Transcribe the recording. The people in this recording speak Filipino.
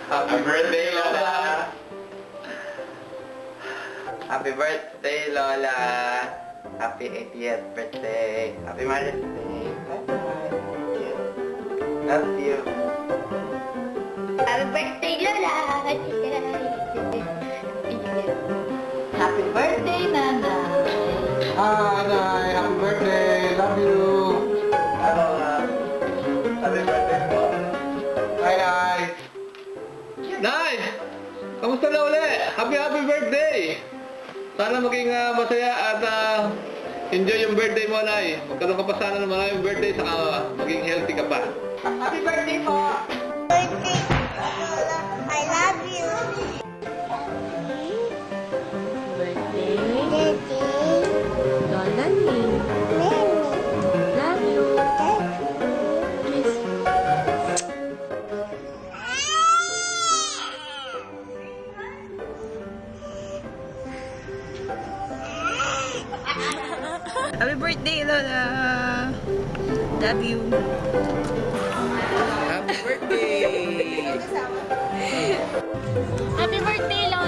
Happy birthday, Lola! Happy birthday, Lola! Happy 80th birthday! Happy Mother's Day! Bye-bye! Love you! Happy birthday, Lola! Happy birthday, Nana! Nay! Happy birthday! Love you! Hello, happy birthday po! Hi, Nay! Nay! Kamusta na uli? Happy birthday! Sana maging masaya at enjoy yung birthday mo, Nay. Magkaroon ka pa sana ng maraming birthday saka maging healthy ka pa. Happy birthday po! Birthday, Lola. I love you. Birthday, Daddy. Lola Ning. Mami. Love you. Miss. Happy birthday, Lola. Love you. Happy birthday! Happy birthday, Lola.